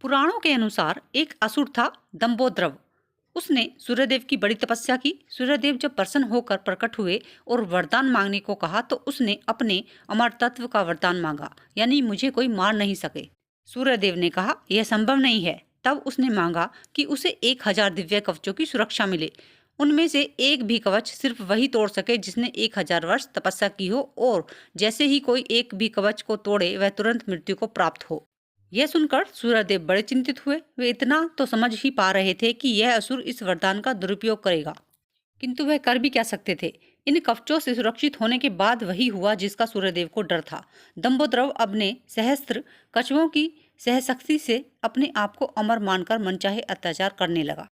पुराणों के अनुसार एक असुर था दंभोद्रव। उसने सूर्यदेव की बड़ी तपस्या की। सूर्यदेव जब प्रसन्न होकर प्रकट हुए और वरदान मांगने को कहा तो उसने अपने अमर तत्व का वरदान मांगा, यानी मुझे कोई मार नहीं सके। सूर्यदेव ने कहा यह संभव नहीं है। तब उसने मांगा कि उसे 1000 दिव्य कवचों की सुरक्षा मिले। उनमें से एक भी कवच सिर्फ वही तोड़ सके जिसने 1000 वर्ष तपस्या की हो, और जैसे ही कोई एक भी कवच को तोड़े वह तुरंत मृत्यु को प्राप्त हो। यह सुनकर सूर्यदेव बड़े चिंतित हुए। वे इतना तो समझ ही पा रहे थे कि यह असुर इस वरदान का दुरुपयोग करेगा, किंतु वह कर भी क्या सकते थे। इन कवचों से सुरक्षित होने के बाद वही हुआ जिसका सूर्यदेव को डर था। दंभोद्रव अपने सहस्त्र कछुओं की सहशक्ति से अपने आप को अमर मानकर मनचाहे अत्याचार करने लगा।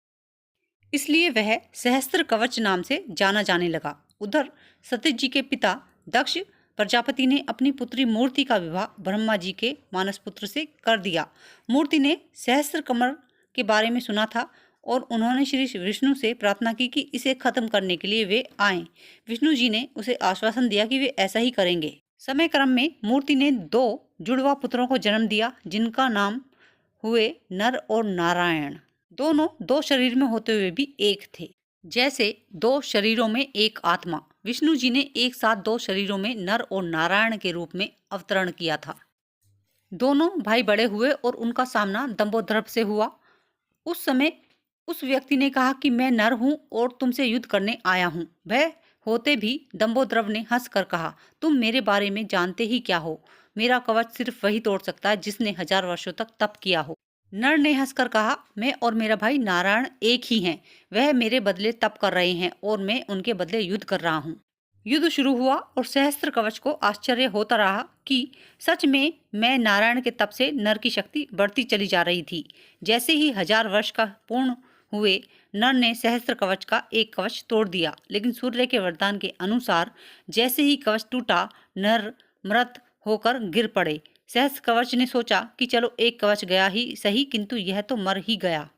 इसलिए वह सहस्त्र कवच नाम से जाना जाने लगा। उधर सतीश जी के पिता दक्ष प्रजापति ने अपनी पुत्री मूर्ति का विवाह ब्रह्मा जी के मानस पुत्र से कर दिया। मूर्ति ने सहस्त्र कमर के बारे में सुना था और उन्होंने श्री विष्णु से प्रार्थना की कि इसे खत्म करने के लिए वे आएं। विष्णु जी ने उसे आश्वासन दिया कि वे ऐसा ही करेंगे। समय क्रम में मूर्ति ने 2 जुड़वा पुत्रों को जन्म दिया, जिनका नाम हुए नर और नारायण। दोनों 2 शरीर में होते हुए भी एक थे, जैसे 2 शरीरों में एक आत्मा। विष्णु जी ने एक साथ 2 शरीरों में नर और नारायण के रूप में अवतरण किया था। दोनों भाई बड़े हुए और उनका सामना दंभोद्रव से हुआ। उस समय उस व्यक्ति ने कहा कि मैं नर हूं और तुमसे युद्ध करने आया हूं। वह होते भी दंभोद्रव ने हंसकर कहा, तुम मेरे बारे में जानते ही क्या हो। मेरा कवच सिर्फ वही तोड़ सकता है जिसने 1000 वर्षों तक तप किया हो। नर ने हंसकर कहा, मैं और मेरा भाई नारायण एक ही हैं। वह मेरे बदले तप कर रहे हैं और मैं उनके बदले युद्ध कर रहा हूँ। युद्ध शुरू हुआ और सहस्त्र कवच को आश्चर्य होता रहा कि सच में मैं नारायण के तप से नर की शक्ति बढ़ती चली जा रही थी। जैसे ही 1000 वर्ष का पूर्ण हुए, नर ने सहस्त्र कवच का एक कवच तोड़ दिया, लेकिन सूर्य के वरदान के अनुसार जैसे ही कवच टूटा, नर मृत होकर गिर पड़े। सहस्त्र कवच ने सोचा कि चलो एक कवच गया ही सही, किंतु यह तो मर ही गया।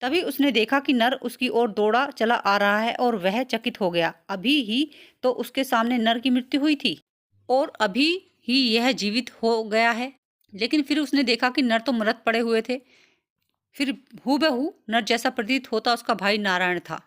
तभी उसने देखा कि नर उसकी ओर दौड़ा चला आ रहा है और वह चकित हो गया। अभी ही तो उसके सामने नर की मृत्यु हुई थी और अभी ही यह जीवित हो गया है। लेकिन फिर उसने देखा कि नर तो मृत पड़े हुए थे। फिर हूबहू नर जैसा प्रतीत होता उसका भाई नारायण था।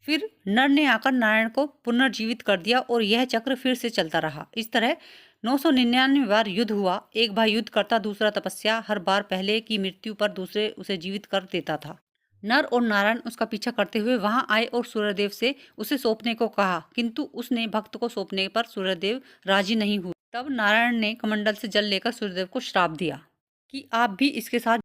फिर नर ने आकर नारायण को पुनर्जीवित कर दिया और यह चक्र फिर से चलता रहा। इस तरह 999 बार युद्ध हुआ। एक भाई युद्ध करता, दूसरा तपस्या। हर बार पहले की मृत्यु पर दूसरे उसे जीवित कर देता था। नर और नारायण उसका पीछा करते हुए वहां आए और सूर्यदेव से उसे सौंपने को कहा, किंतु उसने भक्त को सौंपने पर सूर्यदेव राजी नहीं हुए। तब नारायण ने कमंडल से जल लेकर सूर्यदेव को श्राप दिया कि आप भी इसके साथ